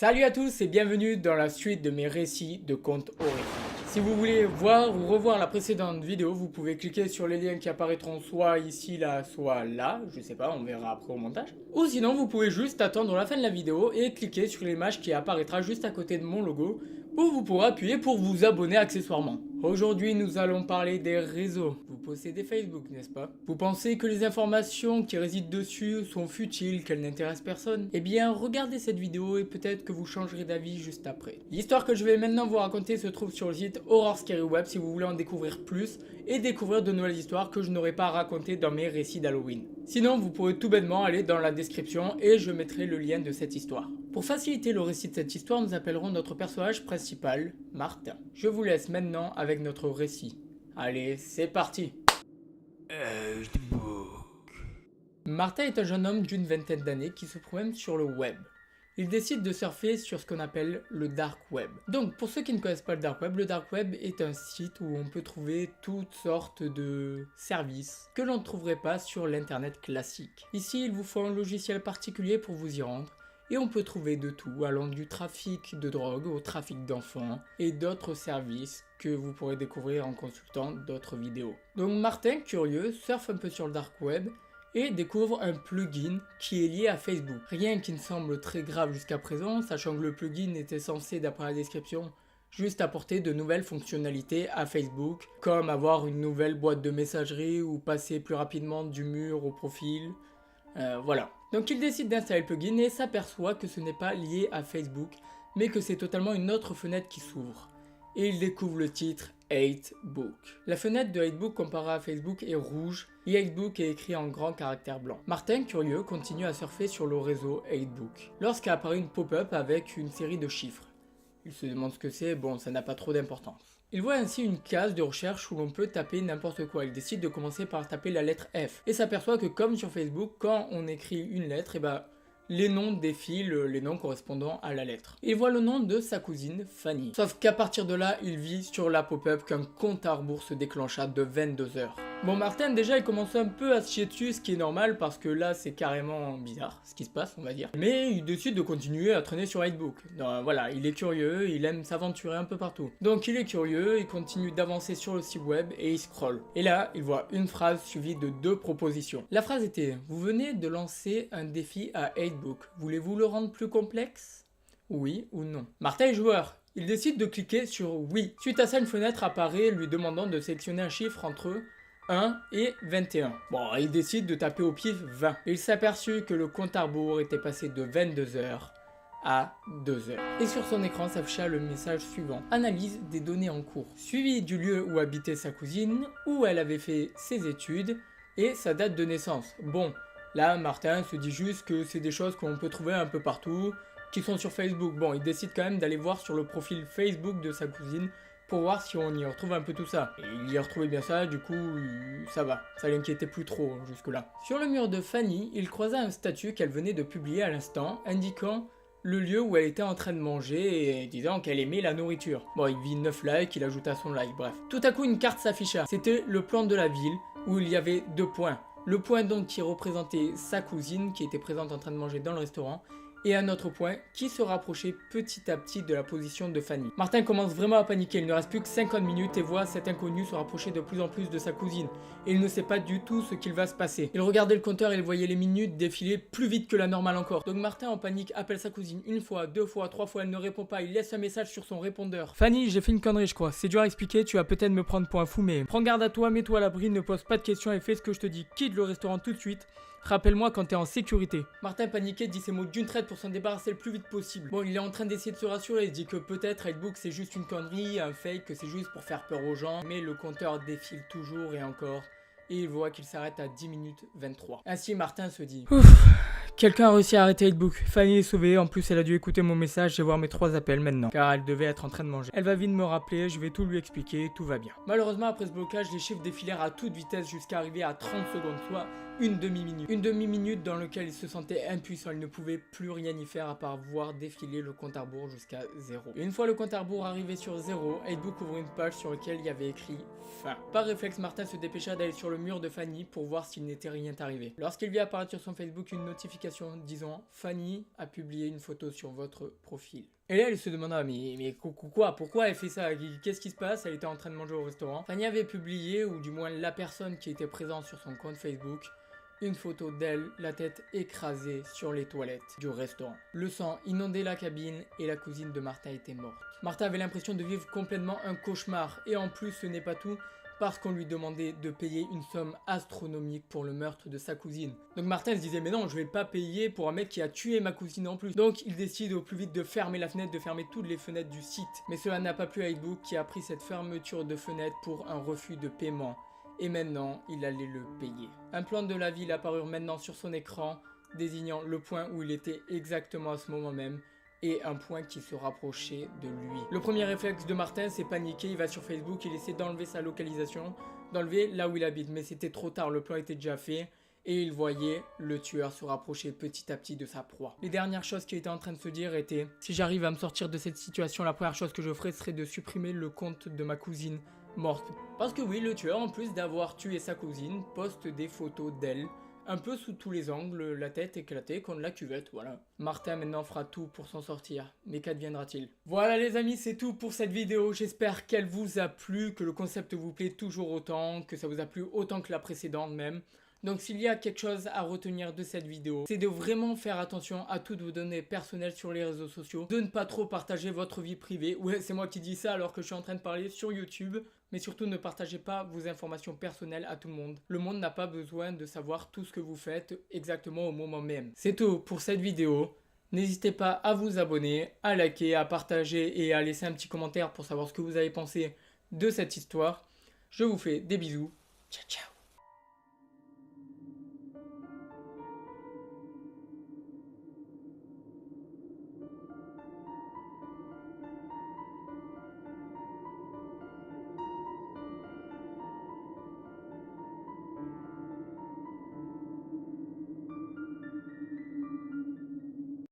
Salut à tous et bienvenue dans la suite de mes récits de contes horrifiques. Si vous voulez voir ou revoir la précédente vidéo, vous pouvez cliquer sur les liens qui apparaîtront soit ici, là, soit là, je sais pas, on verra après au montage. Ou sinon, vous pouvez juste attendre la fin de la vidéo et cliquer sur l'image qui apparaîtra juste à côté de mon logo, où vous pourrez appuyer pour vous abonner accessoirement. Aujourd'hui, nous allons parler des réseaux. Vous possédez Facebook, n'est-ce pas? Vous pensez que les informations qui résident dessus sont futiles, qu'elles n'intéressent personne? Eh bien, regardez cette vidéo et peut-être que vous changerez d'avis juste après. L'histoire que je vais maintenant vous raconter se trouve sur le site Horror Scary Web si vous voulez en découvrir plus et découvrir de nouvelles histoires que je n'aurais pas racontées dans mes récits d'Halloween. Sinon, vous pourrez tout bêtement aller dans la description et je mettrai le lien de cette histoire. Pour faciliter le récit de cette histoire, nous appellerons notre personnage principal, Martin. Je vous laisse maintenant avec notre récit. Allez, c'est parti. Martin est un jeune homme d'une vingtaine d'années qui se promène sur le web. Il décide de surfer sur ce qu'on appelle le dark web. Donc pour ceux qui ne connaissent pas le dark web est un site où on peut trouver toutes sortes de services que l'on ne trouverait pas sur l'internet classique. Ici, il vous faut un logiciel particulier pour vous y rendre. Et on peut trouver de tout, allant du trafic de drogue au trafic d'enfants et d'autres services que vous pourrez découvrir en consultant d'autres vidéos. Donc Martin, curieux, surfe un peu sur le dark web et découvre un plugin qui est lié à Facebook. Rien qui ne semble très grave jusqu'à présent, sachant que le plugin était censé, d'après la description, juste apporter de nouvelles fonctionnalités à Facebook, comme avoir une nouvelle boîte de messagerie ou passer plus rapidement du mur au profil. Voilà. Donc il décide d'installer le plugin et s'aperçoit que ce n'est pas lié à Facebook, mais que c'est totalement une autre fenêtre qui s'ouvre. Et il découvre le titre 8book. La fenêtre de 8book comparée à Facebook est rouge et 8book est écrit en grand caractère blanc. Martin, curieux, continue à surfer sur le réseau 8book lorsqu'apparaît une pop-up avec une série de chiffres. Il se demande ce que c'est, bon ça n'a pas trop d'importance. Il voit ainsi une case de recherche où l'on peut taper n'importe quoi. Il décide de commencer par taper la lettre F et s'aperçoit que comme sur Facebook, quand on écrit une lettre, les noms défilent, les noms correspondant à la lettre. Il voit le nom de sa cousine Fanny. Sauf qu'à partir de là, il vit sur la pop-up qu'un compte à rebours se déclencha de 22 heures. Bon, Martin, déjà, il commence un peu à se chier dessus, ce qui est normal parce que là, c'est carrément bizarre ce qui se passe, on va dire. Mais il décide de continuer à traîner sur 8book. Voilà, il est curieux, il aime s'aventurer un peu partout. Donc, il est curieux, il continue d'avancer sur le site web et il scrolle. Et là, il voit une phrase suivie de 2 propositions. La phrase était « Vous venez de lancer un défi à 8book. Voulez-vous le rendre plus complexe ? Oui ou non ?» Martin est joueur. Il décide de cliquer sur « Oui ». Suite à ça, une fenêtre apparaît lui demandant de sélectionner un chiffre entre 1 et 21. Bon, il décide de taper au pif 20. Il s'aperçut que le compte à rebours était passé de 22 heures à 2 heures. Et sur son écran s'afficha le message suivant. Analyse des données en cours. Suivi du lieu où habitait sa cousine, où elle avait fait ses études et sa date de naissance. Bon, là, Martin se dit juste que c'est des choses qu'on peut trouver un peu partout, qui sont sur Facebook. Bon, il décide quand même d'aller voir sur le profil Facebook de sa cousine pour voir si on y retrouve un peu tout ça. Et il y retrouvait bien ça, du coup, ça va. Ça l'inquiétait plus trop jusque-là. Sur le mur de Fanny, il croisa un statut qu'elle venait de publier à l'instant, indiquant le lieu où elle était en train de manger et disant qu'elle aimait la nourriture. Bon, il vit 9 likes, il ajouta son like, bref. Tout à coup, une carte s'afficha. C'était le plan de la ville où il y avait 2 points. Le point donc qui représentait sa cousine qui était présente en train de manger dans le restaurant et un autre point qui se rapprochait petit à petit de la position de Fanny. Martin commence vraiment à paniquer, il ne reste plus que 50 minutes et voit cet inconnu se rapprocher de plus en plus de sa cousine. Et il ne sait pas du tout ce qu'il va se passer. Il regardait le compteur et il voyait les minutes défiler plus vite que la normale encore. Donc Martin en panique appelle sa cousine 1 fois, 2 fois, 3 fois, elle ne répond pas, il laisse un message sur son répondeur. Fanny, j'ai fait une connerie je crois, c'est dur à expliquer, tu vas peut-être me prendre pour un fou mais prends garde à toi, mets-toi à l'abri, ne pose pas de questions et fais ce que je te dis, quitte le restaurant tout de suite. Rappelle-moi quand t'es en sécurité. Martin paniqué dit ces mots d'une traite pour s'en débarrasser le plus vite possible. Bon, il est en train d'essayer de se rassurer, il dit que peut-être 8book c'est juste une connerie, un fake, que c'est juste pour faire peur aux gens. Mais le compteur défile toujours et encore, et il voit qu'il s'arrête à 10 minutes 23. Ainsi Martin se dit ouf, quelqu'un a réussi à arrêter 8book. Fanny est sauvée, en plus elle a dû écouter mon message et voir mes 3 appels maintenant, car elle devait être en train de manger. Elle va vite me rappeler, je vais tout lui expliquer, tout va bien. Malheureusement après ce blocage, les chiffres défilèrent à toute vitesse jusqu'à arriver à 30 secondes, soit une demi-minute. Une demi-minute dans laquelle il se sentait impuissant, il ne pouvait plus rien y faire à part voir défiler le compte à rebours jusqu'à 0. Et une fois le compte à rebours arrivé sur 0, 8book ouvre une page sur laquelle il y avait écrit fin. Par réflexe, Martin se dépêcha d'aller sur le mur de Fanny pour voir s'il n'était rien arrivé. Lorsqu'il vit apparaître sur son Facebook une notification notification disant « Fanny a publié une photo sur votre profil ». Et là, elle se demanda, mais quoi? Pourquoi elle fait ça? Qu'est-ce qui se passe? Elle était en train de manger au restaurant. Fanny avait publié, ou du moins la personne qui était présente sur son compte Facebook, une photo d'elle, la tête écrasée sur les toilettes du restaurant. Le sang inondait la cabine et la cousine de Martha était morte. Martha avait l'impression de vivre complètement un cauchemar. Et en plus, ce n'est pas tout, parce qu'on lui demandait de payer une somme astronomique pour le meurtre de sa cousine. Donc Martha se disait mais non, je vais pas payer pour un mec qui a tué ma cousine en plus. Donc il décide au plus vite de fermer la fenêtre, de fermer toutes les fenêtres du site. Mais cela n'a pas plu à Facebook qui a pris cette fermeture de fenêtre pour un refus de paiement. Et maintenant, il allait le payer. Un plan de la ville apparut maintenant sur son écran, désignant le point où il était exactement à ce moment même, et un point qui se rapprochait de lui. Le premier réflexe de Martin, c'est paniquer, il va sur Facebook, il essaie d'enlever sa localisation, d'enlever là où il habite, mais c'était trop tard, le plan était déjà fait, et il voyait le tueur se rapprocher petit à petit de sa proie. Les dernières choses qu'il était en train de se dire étaient « Si j'arrive à me sortir de cette situation, la première chose que je ferai serait de supprimer le compte de ma cousine morte. » Parce que oui, le tueur, en plus d'avoir tué sa cousine, poste des photos d'elle, un peu sous tous les angles, la tête éclatée contre la cuvette, voilà. Martin maintenant fera tout pour s'en sortir, mais qu'adviendra-t-il? Voilà les amis, c'est tout pour cette vidéo, j'espère qu'elle vous a plu, que le concept vous plaît toujours autant, que ça vous a plu autant que la précédente même. Donc s'il y a quelque chose à retenir de cette vidéo, c'est de vraiment faire attention à toutes vos données personnelles sur les réseaux sociaux, de ne pas trop partager votre vie privée. Ouais, c'est moi qui dis ça alors que je suis en train de parler sur YouTube. Mais surtout ne partagez pas vos informations personnelles à tout le monde. Le monde n'a pas besoin de savoir tout ce que vous faites exactement au moment même. C'est tout pour cette vidéo. N'hésitez pas à vous abonner, à liker, à partager et à laisser un petit commentaire pour savoir ce que vous avez pensé de cette histoire. Je vous fais des bisous. Ciao ciao.